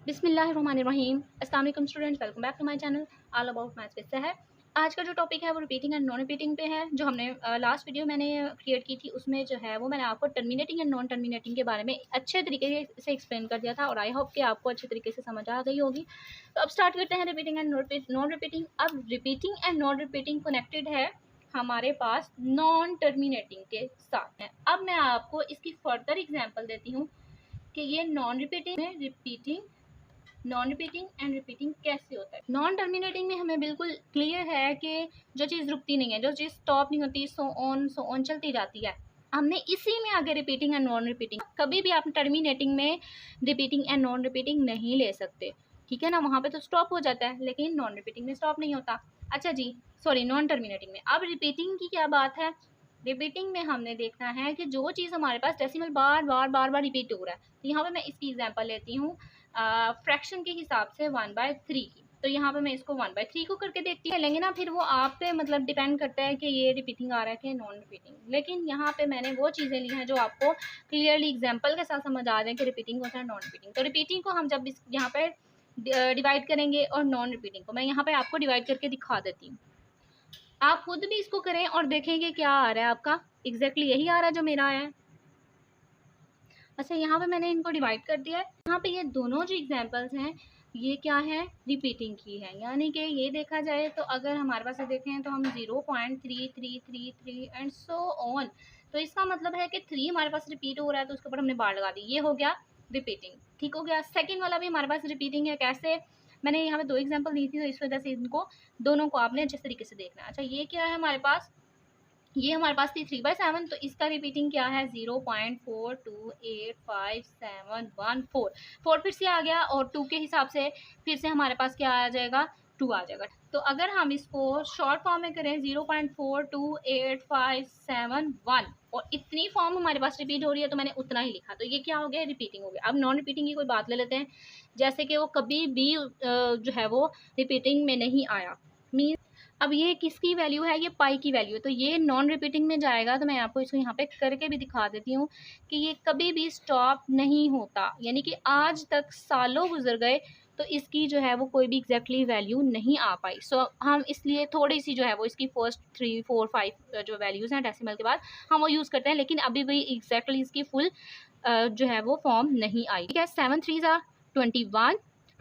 बिस्मिल्लाहिर्रहमानिर्रहीम। अस्सलाम वालेकुम students, welcome back to my channel all about maths with Sahar. आज का जो टॉपिक है वो रिपीटिंग एंड नॉन रिपीटिंग पे है। जो हमने लास्ट वीडियो मैंने क्रिएट की थी उसमें जो है वो मैंने आपको टर्मिनेटिंग एंड नॉन टर्मिनेटिंग के बारे में अच्छे तरीके से एक्सप्लेन कर दिया था और आई होप कि आपको अच्छे तरीके से समझ आ गई होगी। तो अब स्टार्ट करते हैं रिपीटिंग एंड नॉन रिपीटिंग। अब repeating and non repeating connected है हमारे पास नॉन टर्मिनेटिंग के साथ है। अब मैं आपको इसकी फर्दर एग्जाम्पल देती हूँ कि ये नॉन रिपीटिंग में नॉन रिपीटिंग एंड रिपीटिंग कैसे होता है। नॉन टर्मिनेटिंग में हमें बिल्कुल क्लियर है कि जो चीज़ रुकती नहीं है, जो चीज़ स्टॉप नहीं होती, सो ऑन चलती जाती है। हमने इसी में आगे रिपीटिंग एंड नॉन रिपीटिंग, कभी भी आप टर्मिनेटिंग में रिपीटिंग एंड नॉन रिपीटिंग नहीं ले सकते, ठीक है ना। वहाँ पे तो स्टॉप हो जाता है लेकिन नॉन रिपीटिंग में स्टॉप नहीं होता। अच्छा जी, सॉरी, नॉन टर्मिनेटिंग में। अब रिपीटिंग की क्या बात है। रिपीटिंग में हमने देखना है कि जो चीज़ हमारे पास डेसिमल बार बार रिपीट हो रहा है। तो यहाँ पे मैं इसकी एग्जांपल लेती हूँ फ्रैक्शन के हिसाब से 1/3 की। तो यहाँ पे मैं इसको 1/3 को करके देखती है लेंगे ना, फिर वो आप पे मतलब डिपेंड करता है कि ये रिपीटिंग आ रहा है कि नॉन रिपीटिंग। लेकिन यहाँ पे मैंने वो चीज़ें ली हैं जो आपको क्लियरली एग्जाम्पल के साथ समझ आ जाए कि रिपीटिंग होता है नॉन रिपीटिंग। तो रिपीटिंग को हम जब यहाँ पे डिवाइड करेंगे और नॉन रिपीटिंग को मैं यहाँ पे आपको डिवाइड करके दिखा देती हूँ। आप खुद भी इसको करें और देखेंगे क्या आ रहा है आपका। एग्जैक्टली यही आ रहा है जो मेरा है। अच्छा, यहाँ पे मैंने इनको डिवाइड कर दिया है। यहाँ पे ये दोनों जो एग्जांपल्स हैं ये क्या है, रिपीटिंग की है। यानी कि ये देखा जाए तो अगर हमारे पास देखें तो हम 0.3333 एंड सो ऑन। तो इसका मतलब है कि 3 हमारे पास रिपीट हो रहा है तो उसके ऊपर हमने बार लगा दी, ये हो गया रिपीटिंग। ठीक हो गया। सेकेंड वाला भी हमारे पास रिपीटिंग है। कैसे, मैंने यहाँ पे 2 एग्जाम्पल दी थी तो इस वजह से इनको दोनों को आपने अच्छे तरीके से देखना है। अच्छा, ये क्या है हमारे पास, ये हमारे पास थी 3/7। तो इसका रिपीटिंग क्या है, 0.42857114। 4 फिर से आ गया और 2 के हिसाब से फिर से हमारे पास क्या आ जाएगा, 2 आ जाएगा। तो अगर हम इसको शॉर्ट फॉर्म में करें 0.428571 और इतनी फॉर्म हमारे पास रिपीट हो रही है तो मैंने उतना ही लिखा, तो ये क्या हो गया, रिपीटिंग हो गया। अब नॉन रिपीटिंग की कोई बात ले लेते हैं, जैसे कि वो कभी भी जो है वो रिपीटिंग में नहीं आया। मीन अब ये किसकी वैल्यू है, ये पाई की वैल्यू है, तो ये नॉन रिपीटिंग में जाएगा। तो मैं आपको इसको यहाँ पे करके भी दिखा देती हूँ कि ये कभी भी स्टॉप नहीं होता। यानी कि आज तक सालों गुजर गए तो इसकी जो है वो कोई भी एग्जैक्टली वैल्यू नहीं आ पाई। सो हम इसलिए थोड़ी सी जो है वो इसकी फर्स्ट 3, 4, 5 जो वैल्यूज़ हैं डेसिमल के बाद हम वो यूज़ करते हैं, लेकिन अभी भी एग्जैक्टली इसकी फुल जो है वो फॉर्म नहीं आई। ठीक है, 7 3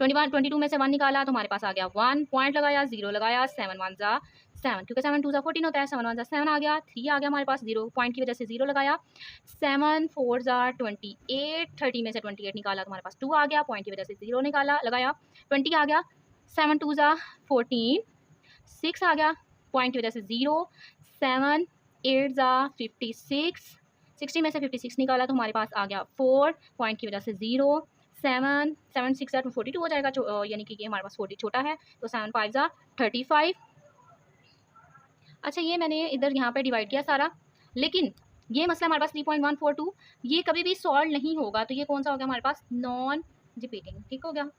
21, 22 में से 1 निकाला तो हमारे पास आ गया 1, पॉइंट लगाया, 0 लगाया, 7 1 7, क्योंकि 7 2 14 होता है, 7 1 7 आ गया, 3 आ गया हमारे पास, 0 पॉइंट की वजह से 0 लगाया, 7 4 28, 30 में से 28 निकाला तो हमारे पास 2 आ गया, पॉइंट की वजह से 0 निकाला लगाया, 20 आ गया, 7 2 14, 6 आ गया, पॉइंट की वजह से 0, 7 8 56, 60 में से 56 निकाला तो हमारे पास आ गया 4, पॉइंट की वजह से 0, 7 7 6 42 हो जाएगा, यानी कि ये हमारे पास 40 छोटा है, तो 7 5 35। अच्छा, ये मैंने इधर यहाँ पे डिवाइड किया सारा, लेकिन ये मसला हमारे पास 3.142 ये कभी भी सॉल्व नहीं होगा। तो ये कौन सा हो गया हमारे पास, नॉन रिपीटिंग। ठीक हो गया।